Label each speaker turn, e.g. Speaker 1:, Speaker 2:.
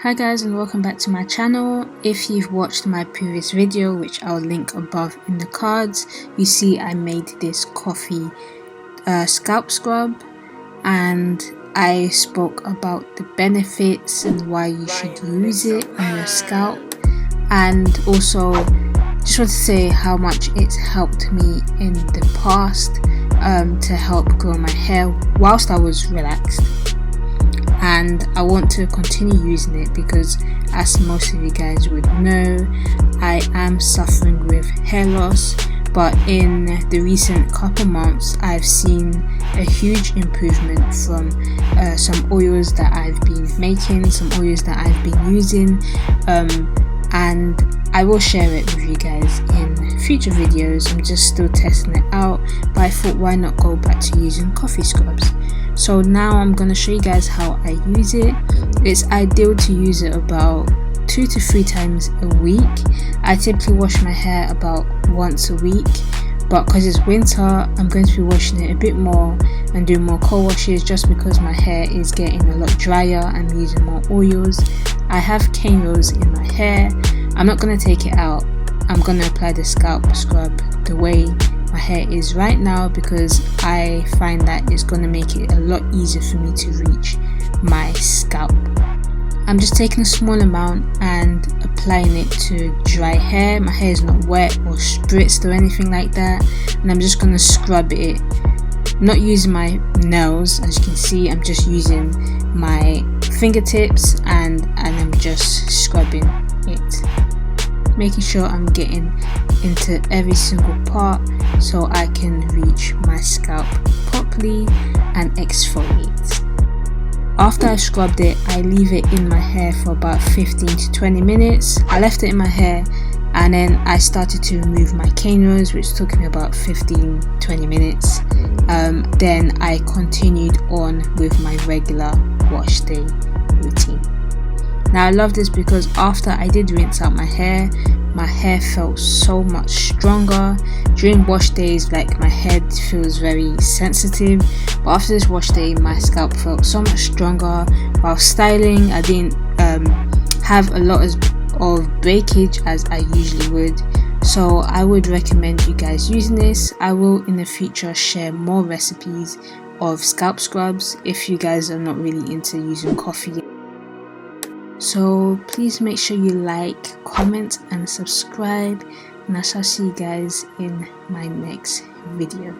Speaker 1: Hi guys, and welcome back to my channel. If you've watched my previous video, which I'll link above in the cards, you see I made this coffee scalp scrub, and I spoke about the benefits and why you should use it on your scalp, and also just want to say how much it's helped me in the past to help grow my hair whilst I was relaxed. And I want to continue using it because, as most of you guys would know, I am suffering with hair loss, but in the recent couple months I've seen a huge improvement from some oils that I've been making, some oils that I've been using, and I will share it with you guys in future videos. I'm just still testing it out, but I thought, why not go back to using coffee scrubs? So now I'm going to show you guys how I use it. It's ideal to use it about 2 to 3 times a week. I typically wash my hair about once a week, but because it's winter, I'm going to be washing it a bit more and doing more cold washes just because my hair is getting a lot drier. I'm using more oils. I have cane rows in my hair. I'm not going to take it out. I'm going to apply the scalp scrub the way my hair is right now because I find that it's going to make it a lot easier for me to reach my scalp. I'm just taking a small amount and applying it to dry hair. My hair is not wet or spritzed or anything like that, and I'm just going to scrub it, not using my nails. As you can see, I'm just using my fingertips and I'm just scrubbing it, making sure I'm getting into every single part so I can reach my scalp properly and exfoliate. After I've scrubbed it, I leave it in my hair for about 15 to 20 minutes. I left it in my hair and then I started to remove my cane rows, which took me about 15-20 minutes. Then I continued on with my regular wash day routine. Now I love this because after I did rinse out my hair felt so much stronger. During wash days, like, my head feels very sensitive, but after this wash day my scalp felt so much stronger. While styling, I didn't have a lot of breakage as I usually would, so I would recommend you guys using this. I will in the future share more recipes of scalp scrubs if you guys are not really into using coffee. So please make sure you like, comment and subscribe, and I shall see you guys in my next video.